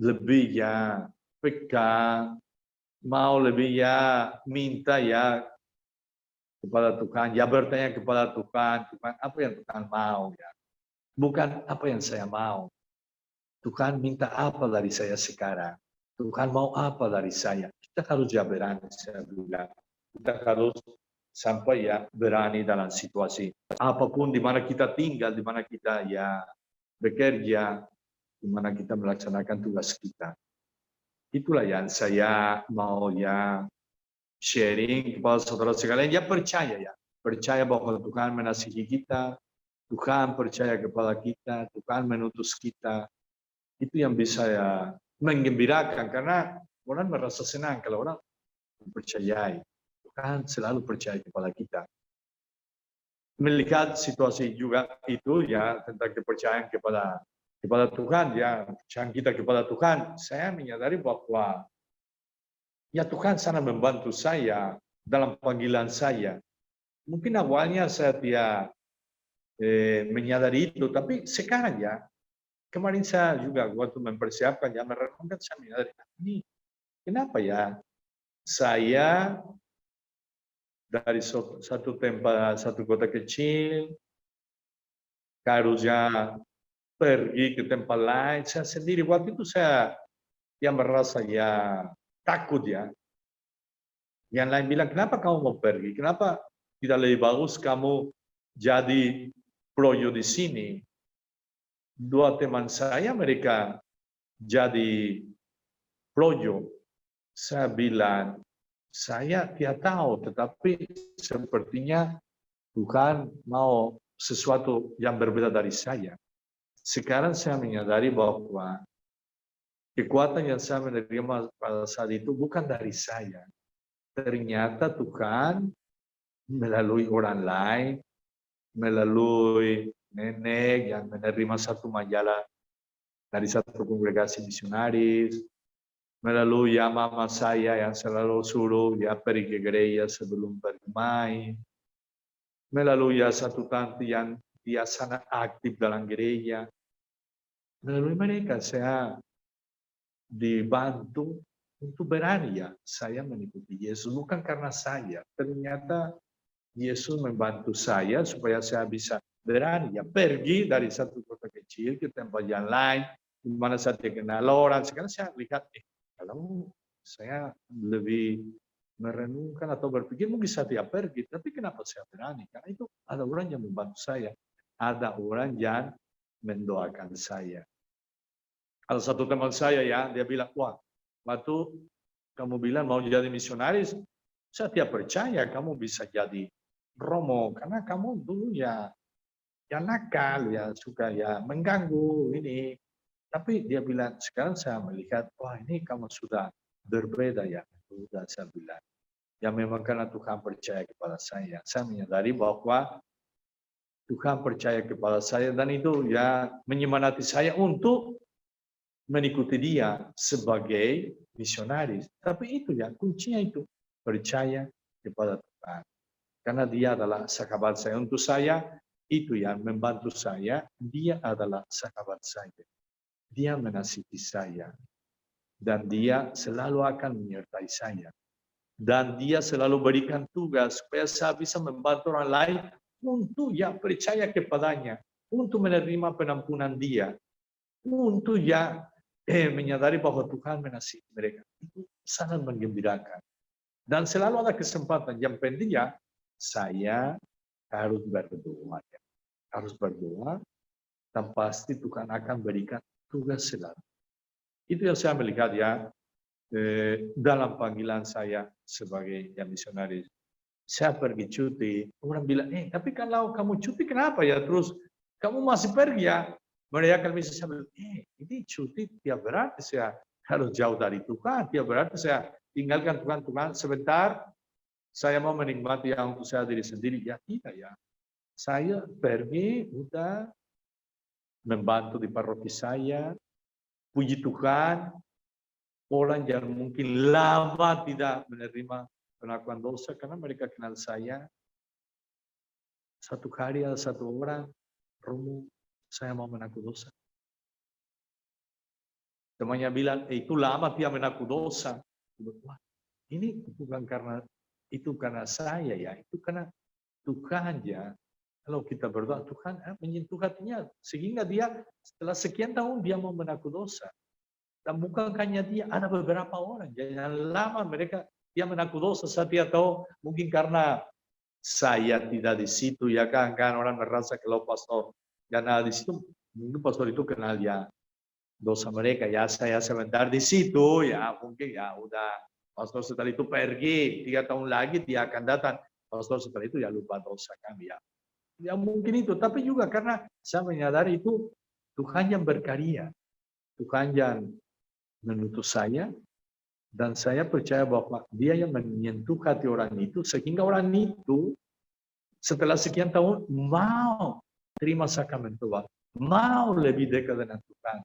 lebih ya peka, mau lebih ya minta ya kepada Tuhan, ya bertanya kepada Tuhan, Tuhan apa yang Tuhan mau ya, bukan apa yang saya mau. Tuhan minta apa dari saya sekarang, Tuhan mau apa dari saya. Kita harus ya berani, saya bilang. Kita harus sampai ya berani dalam situasi apapun, di mana kita tinggal, di mana kita ya bekerja, di mana kita melaksanakan tugas kita. Itulah yang saya mau ya sharing kepada saudara sekalian. Ya percaya bahwa Tuhan mengasihi kita, Tuhan percaya kepada kita, Tuhan menutus kita. Itu yang bisa ya menggembirakan, karena orang merasa senang kalau orang mempercayai. Tuhan selalu percaya kepada kita. Melihat situasi juga itu ya tentang kepercayaan kepada Tuhan ya, kepercayaan kita kepada Tuhan, saya menyadari bahwa ya Tuhan sangat membantu saya dalam panggilan saya. Mungkin awalnya saya tidak menyadari itu, tapi sekarang ya, kemarin saya juga waktu mempersiapkan, ya merenungkan, saya menyadari, ini kenapa ya saya dari satu tempat, satu kota kecil, harusnya pergi ke tempat lain, saya sendiri waktu itu saya yang merasa ya takut ya. Yang lain bilang, kenapa kamu mau pergi? Kenapa tidak lebih bagus kamu jadi projo di sini? Dua teman saya mereka jadi projo. Saya bilang, saya tidak tahu, tetapi sepertinya Tuhan mau sesuatu yang berbeda dari saya. Sekarang saya menyadari bahwa kekuatan yang saya menerima pada saat itu bukan dari saya. Ternyata Tuhan melalui orang lain, melalui nenek yang menerima satu majalah dari satu kongregasi misionaris, melalui ya mama saya yang selalu suruh ya pergi ke gereja sebelum pergi main, melalui ya satu tante yang dia sangat aktif dalam gereja. Melalui mereka saya dibantu untuk berani ya saya mengikuti Yesus, bukan karena saya. Ternyata Yesus membantu saya supaya saya bisa berani ya pergi dari satu kota kecil ke tempat yang lain, di mana saya tidak kenal orang. Sekarang saya lihat, kalau saya lebih merenungkan atau berpikir mungkin saya tidak pergi, tapi kenapa saya berani? Karena itu ada orang yang membantu saya, ada orang yang mendoakan saya. Ada satu teman saya ya, dia bilang, wah, waktu kamu bilang mau jadi misionaris, saya tidak percaya kamu bisa jadi Romo, karena kamu dulu ya nakal, ya suka ya mengganggu ini. Tapi dia bilang, sekarang saya melihat, wah ini kamu sudah berbeda ya. Sudah saya bilang, ya memang karena Tuhan percaya kepada saya menyadari bahwa Tuhan percaya kepada saya, dan itu ya menyemangati saya untuk mengikuti dia sebagai misionaris. Tapi itu ya kuncinya itu, percaya kepada Tuhan. Karena dia adalah sahabat saya. Untuk saya, itu yang membantu saya, dia adalah sahabat saya. Dia mengasihi saya. Dan dia selalu akan menyertai saya. Dan dia selalu berikan tugas supaya saya bisa membantu orang lain untuk ya percaya kepadanya, untuk menerima penampunan dia, untuk ya menyadari bahwa Tuhan mengasihi mereka. Itu sangat menggembirakan. Dan selalu ada kesempatan. Yang penting ya, saya harus berdoa. Ya. Harus berdoa, dan pasti Tuhan akan berikan tugas selalu. Itu yang saya melihat ya, dalam panggilan saya sebagai ya misionaris. Saya pergi cuti, orang bilang, tapi kalau kamu cuti kenapa ya? Terus kamu masih pergi ya? Mereka bisa saya bilang, ini cuti tiap berarti saya harus jauh dari Tuhan, tiap berarti saya tinggalkan Tuhan sebentar, saya mau menikmati yang untuk saya diri sendiri. Ya tidak ya, saya pergi, udah membantu di paroki saya, puji Tuhan, orang yang mungkin lama tidak menerima pengakuan dosa, karena mereka kenal saya, satu hari ada satu orang, Romo, saya mau mengaku dosa. Temannya bilang, itu lama dia mengaku dosa. Wah, ini bukan karena itu karena saya ya, itu karena Tuhan ya. Kalau kita berdoa, Tuhan menyentuh hatinya, sehingga dia setelah sekian tahun dia mau mengaku dosa. Dan bukan hanya dia, ada beberapa orang yang lama mereka dia mengaku dosa. Saya tidak tahu, mungkin karena saya tidak di situ ya kan orang merasa kalau pastor yang ada di situ, mungkin pastor itu kenal ya dosa mereka ya, saya sebentar di situ ya, mungkin ya udah pastor setelah itu pergi 3 tahun lagi dia akan datang, pastor setelah itu ya lupa dosa kami ya. Ya mungkin itu, tapi juga karena saya menyadari itu Tuhan yang berkarya, Tuhan yang menutus saya, dan saya percaya bahwa dia yang menyentuh hati orang itu, sehingga orang itu setelah sekian tahun mau terima sakramen Tuhan, mau lebih dekat dengan Tuhan,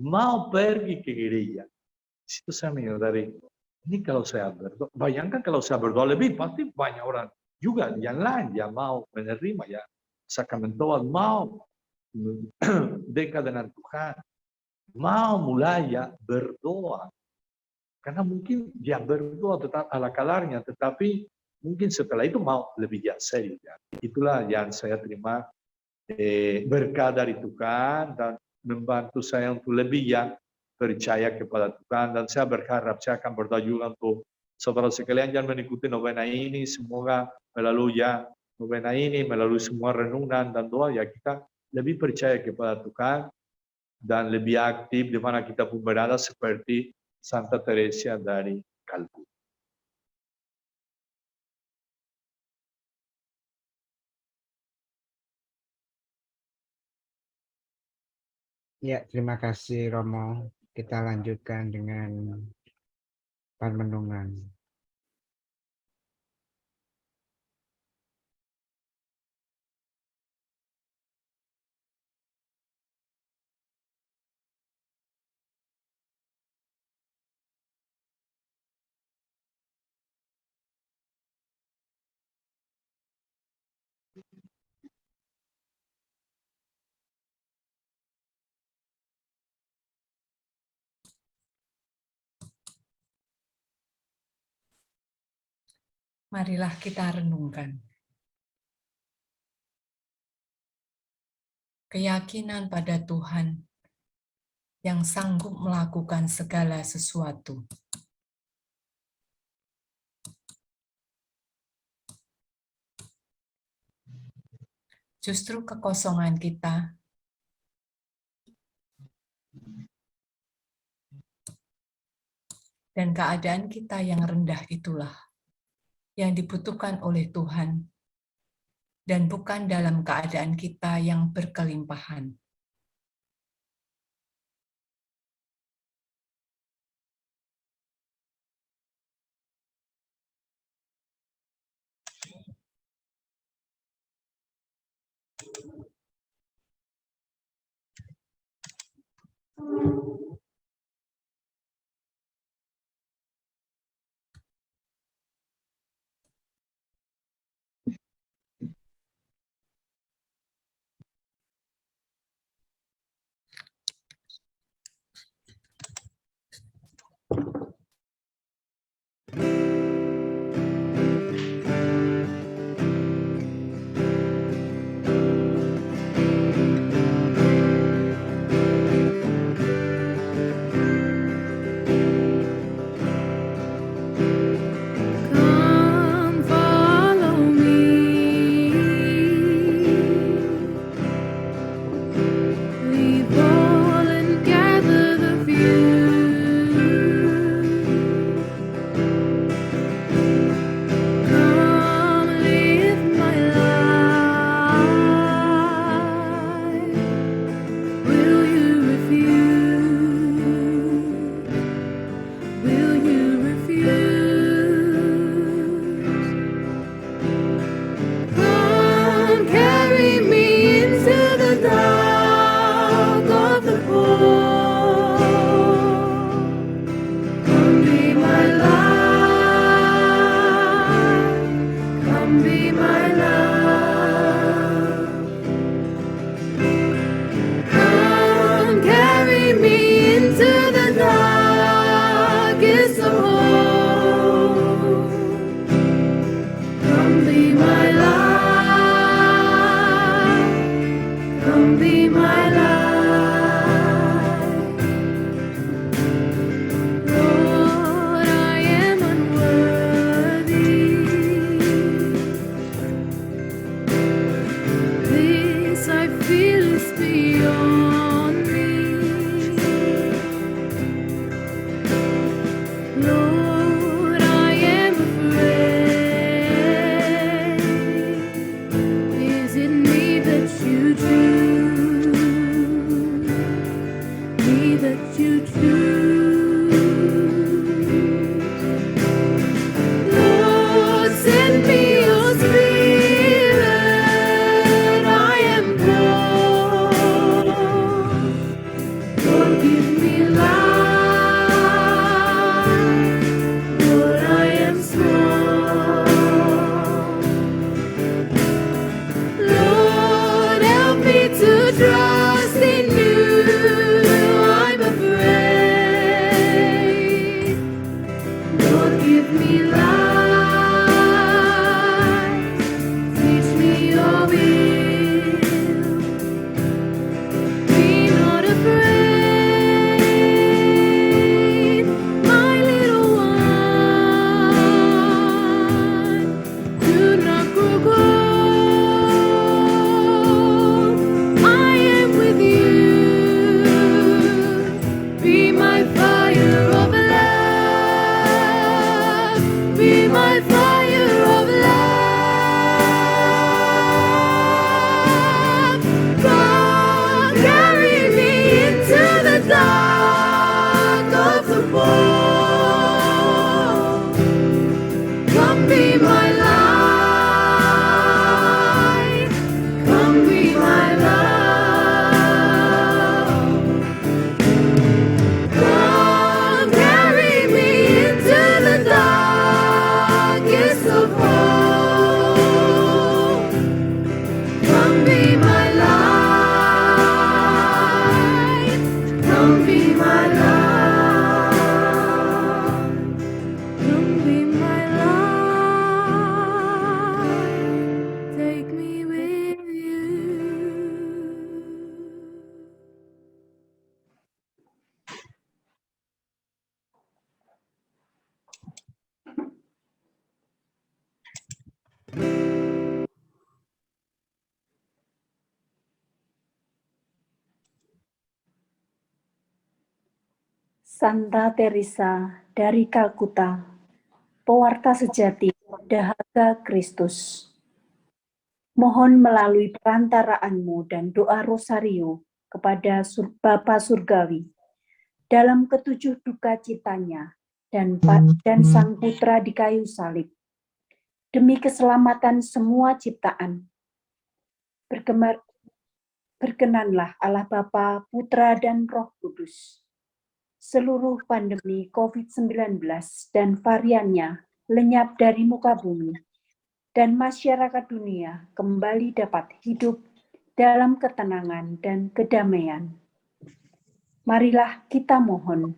mau pergi ke gereja. Di situ saya menyadari ini kalau saya berdoa, bayangkan kalau saya berdoa lebih, pasti banyak orang juga yang lain yang mau menerima ya sakramen Tuhan, mau dekat dengan Tuhan, mau mulai ya berdoa. Karena mungkin dia berdoa tetap ala kadarnya, tetapi mungkin setelah itu mau lebih serius. Ya. Itulah yang saya terima berkah dari Tuhan dan membantu saya untuk lebih percaya kepada Tuhan. Dan saya berharap saya akan berdoa juga untuk saudara sekalian yang mengikuti novena ini. Semoga melalui novena ini, melalui semua renungan dan doa ya kita lebih percaya kepada Tuhan dan lebih aktif di mana kita pun berada seperti Santa Teresa dari Calcutta. Ya, terima kasih Romo. Kita lanjutkan dengan permenungan. Marilah kita renungkan. Keyakinan pada Tuhan yang sanggup melakukan segala sesuatu. Justru kekosongan kita dan keadaan kita yang rendah itulah yang dibutuhkan oleh Tuhan, dan bukan dalam keadaan kita yang berkelimpahan. Santa Teresa dari Kalkuta, pewarta sejati dahaga Kristus. Mohon melalui perantaraanmu dan doa rosario kepada Bapa Surgawi dalam ketujuh duka citanya dan Sang Putra di kayu salib, demi keselamatan semua ciptaan. Berkenanlah Allah Bapa, Putra, dan Roh Kudus. Seluruh pandemi COVID-19 dan variannya lenyap dari muka bumi, dan masyarakat dunia kembali dapat hidup dalam ketenangan dan kedamaian. Marilah kita mohon.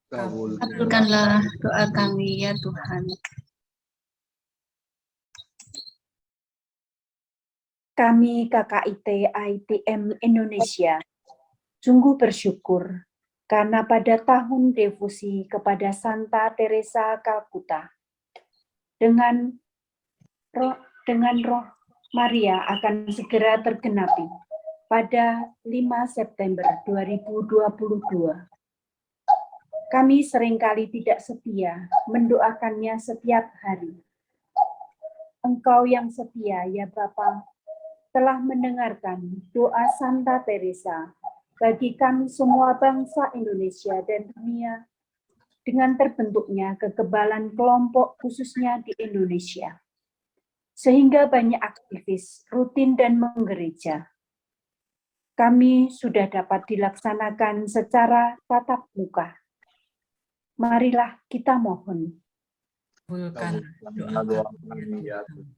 Kabulkanlah doa kami ya Tuhan. Kami KKIT ITM Indonesia sungguh bersyukur karena pada tahun devosi kepada Santa Teresa Kalkuta, dengan roh Maria akan segera tergenapi pada 5 September 2022. Kami seringkali tidak setia mendoakannya setiap hari. Engkau yang setia ya Bapa, telah mendengarkan doa Santa Teresa bagi kami semua bangsa Indonesia dan dunia dengan terbentuknya kekebalan kelompok khususnya di Indonesia, sehingga banyak aktivis rutin dan menggereja. Kami sudah dapat dilaksanakan secara tatap muka. Marilah kita mohon. Kabulkan doa kami ya Tuhan.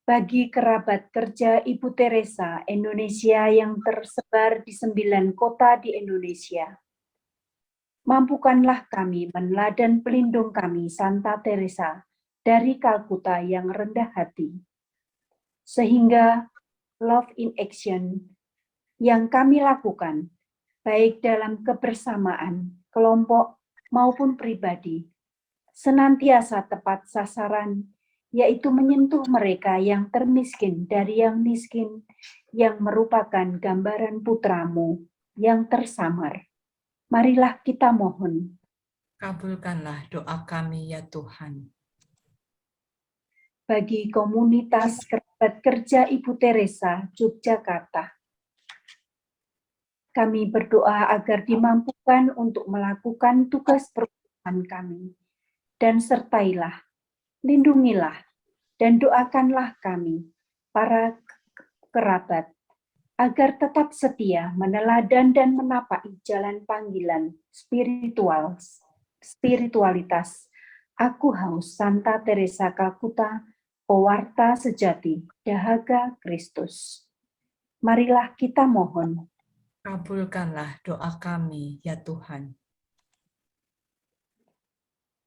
Bagi kerabat kerja Ibu Teresa Indonesia yang tersebar di 9 kota di Indonesia, mampukanlah kami meneladani pelindung kami Santa Teresa dari Kalkuta yang rendah hati, sehingga love in action yang kami lakukan, baik dalam kebersamaan, kelompok maupun pribadi, senantiasa tepat sasaran, yaitu menyentuh mereka yang termiskin dari yang miskin, yang merupakan gambaran putramu yang tersamar. Marilah kita mohon. Kabulkanlah doa kami ya Tuhan. Bagi komunitas kerabat kerja Ibu Teresa Yogyakarta, kami berdoa agar dimampukan untuk melakukan tugas perusahaan kami, dan sertailah, lindungilah, dan doakanlah kami, para kerabat, agar tetap setia meneladan dan menapaki jalan panggilan spiritualitas. Aku haus Santa Teresa Kalkuta, pewarta sejati dahaga Kristus. Marilah kita mohon. Kabulkanlah doa kami ya Tuhan.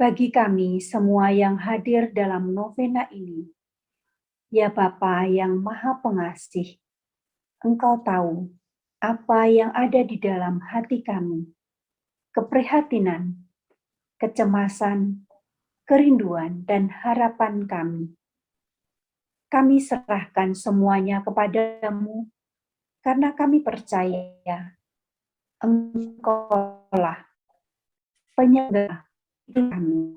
Bagi kami semua yang hadir dalam novena ini, ya Bapa yang Maha Pengasih, Engkau tahu apa yang ada di dalam hati kami, keprihatinan, kecemasan, kerinduan, dan harapan kami. Kami serahkan semuanya kepadamu, karena kami percaya Engkaulah penyegar kami.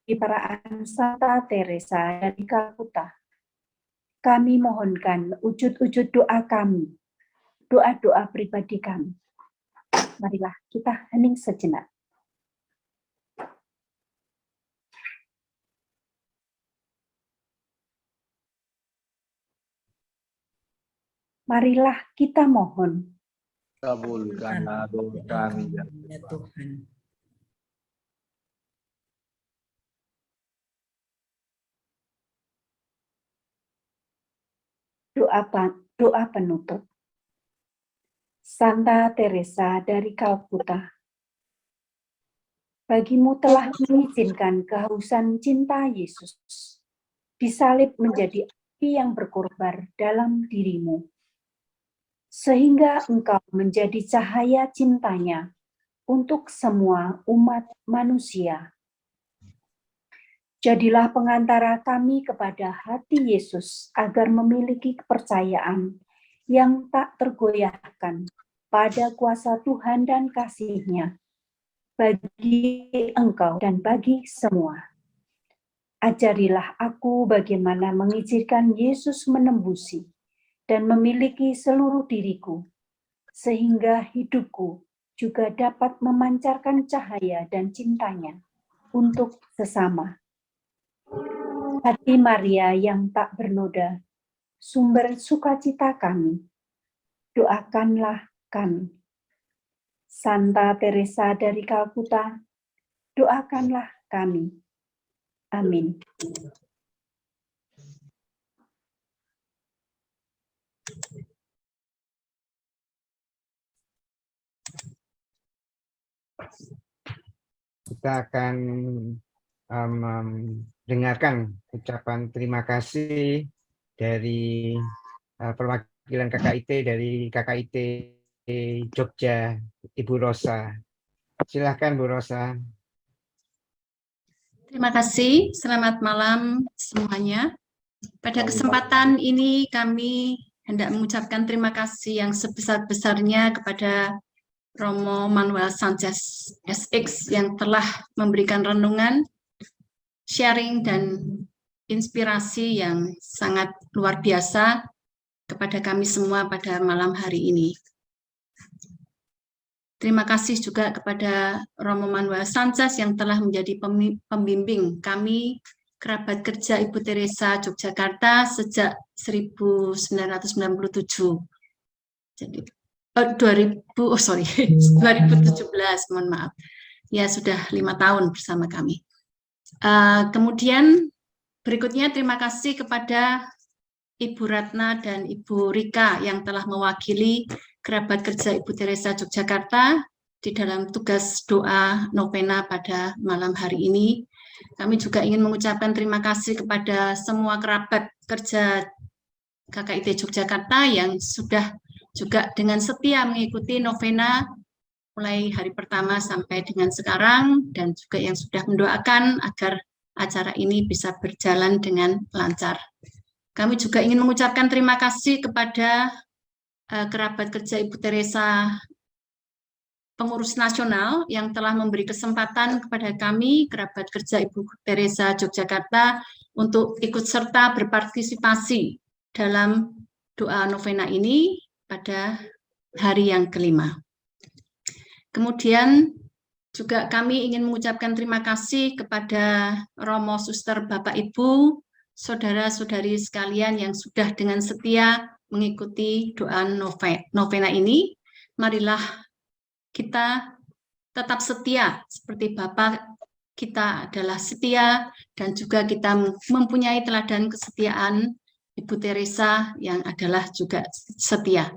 Di perayaan Santa Teresa dari Kalkuta, kami mohonkan wujud-wujud doa kami, doa-doa pribadi kami. Marilah kita hening sejenak. Marilah kita mohon. Kabulkanlah doa kami ya Tuhan. Doa penutup. Santa Teresa dari Kalkuta, bagimu telah mengizinkan kehausan cinta Yesus disalib menjadi api yang berkorbar dalam dirimu, sehingga engkau menjadi cahaya cintanya untuk semua umat manusia. Jadilah pengantara kami kepada hati Yesus agar memiliki kepercayaan yang tak tergoyahkan pada kuasa Tuhan dan kasih-Nya bagi engkau dan bagi semua. Ajarilah aku bagaimana mengizinkan Yesus menembusi dan memiliki seluruh diriku, sehingga hidupku juga dapat memancarkan cahaya dan cintanya untuk sesama. Hati Maria yang tak bernoda, sumber sukacita kami, doakanlah kami. Santa Teresa dari Kalkuta, doakanlah kami. Amin. Kita akan dengarkan ucapan terima kasih dari perwakilan KKIT dari KKIT Jogja, Ibu Rosa. Silakan Bu Rosa. Terima kasih, selamat malam semuanya. Pada kesempatan ini kami hendak mengucapkan terima kasih yang sebesar-besarnya kepada Romo Manuel Sanchez SX yang telah memberikan renungan, sharing, dan inspirasi yang sangat luar biasa kepada kami semua pada malam hari ini. Terima kasih juga kepada Romo Manuel Sanchez yang telah menjadi pembimbing kami, kerabat kerja Ibu Teresa Yogyakarta sejak 1997. Jadi 2017, mohon maaf. Ya, sudah 5 tahun bersama kami. Kemudian berikutnya terima kasih kepada Ibu Ratna dan Ibu Rika yang telah mewakili kerabat kerja Ibu Teresa Yogyakarta di dalam tugas doa novena pada malam hari ini. Kami juga ingin mengucapkan terima kasih kepada semua kerabat kerja KKIT Yogyakarta yang sudah juga dengan setia mengikuti novena mulai hari pertama sampai dengan sekarang, dan juga yang sudah mendoakan agar acara ini bisa berjalan dengan lancar. Kami juga ingin mengucapkan terima kasih kepada kerabat kerja Ibu Teresa pengurus nasional yang telah memberi kesempatan kepada kami, kerabat kerja Ibu Teresa Yogyakarta, untuk ikut serta berpartisipasi dalam doa novena ini pada hari yang kelima. Kemudian juga kami ingin mengucapkan terima kasih kepada Romo, Suster, Bapak, Ibu, saudara-saudari sekalian yang sudah dengan setia mengikuti doa novena ini. Marilah kita tetap setia seperti Bapak kita adalah setia, dan juga kita mempunyai teladan kesetiaan Ibu Teresa yang adalah juga setia.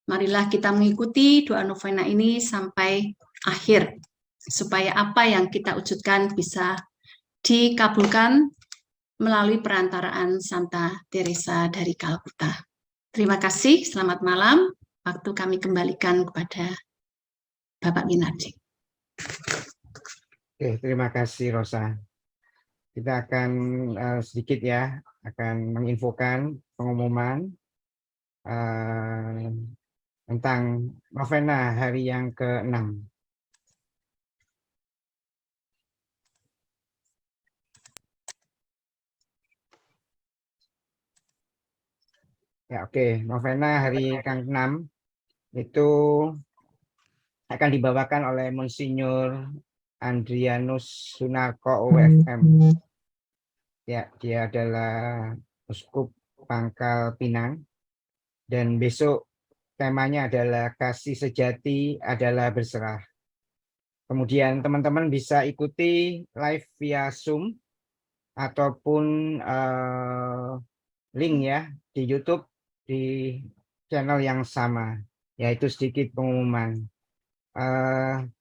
Marilah kita mengikuti doa novena ini sampai akhir, supaya apa yang kita wujudkan bisa dikabulkan melalui perantaraan Santa Teresa dari Kalkuta. Terima kasih, selamat malam. Waktu kami kembalikan kepada Bapak Minardi. Oke, terima kasih Rosa. Kita akan sedikit ya, akan menginfokan pengumuman tentang novena hari yang ke-6. Ya, oke. Novena hari ke-6 itu akan dibawakan oleh Monsinyur Andrianus Sunarko OFM. Ya, dia adalah Uskup Pangkal Pinang, dan besok temanya adalah kasih sejati adalah berserah. Kemudian teman-teman bisa ikuti live via Zoom ataupun link ya di YouTube di channel yang sama, yaitu sedikit pengumuman.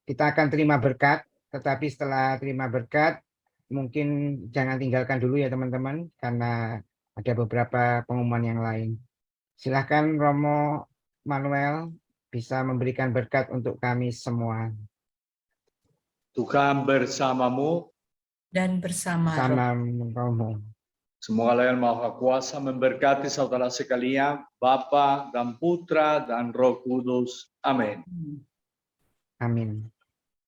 Kita akan terima berkat, tetapi setelah terima berkat mungkin jangan tinggalkan dulu ya teman-teman, karena ada beberapa pengumuman yang lain. Silahkan Romo Manuel bisa memberikan berkat untuk kami semua. Tuhan bersamamu dan bersama Romo. Semoga Allah yang Maha Kuasa memberkati saudara sekalian, Bapa dan Putra dan Roh Kudus. Amin. Amin.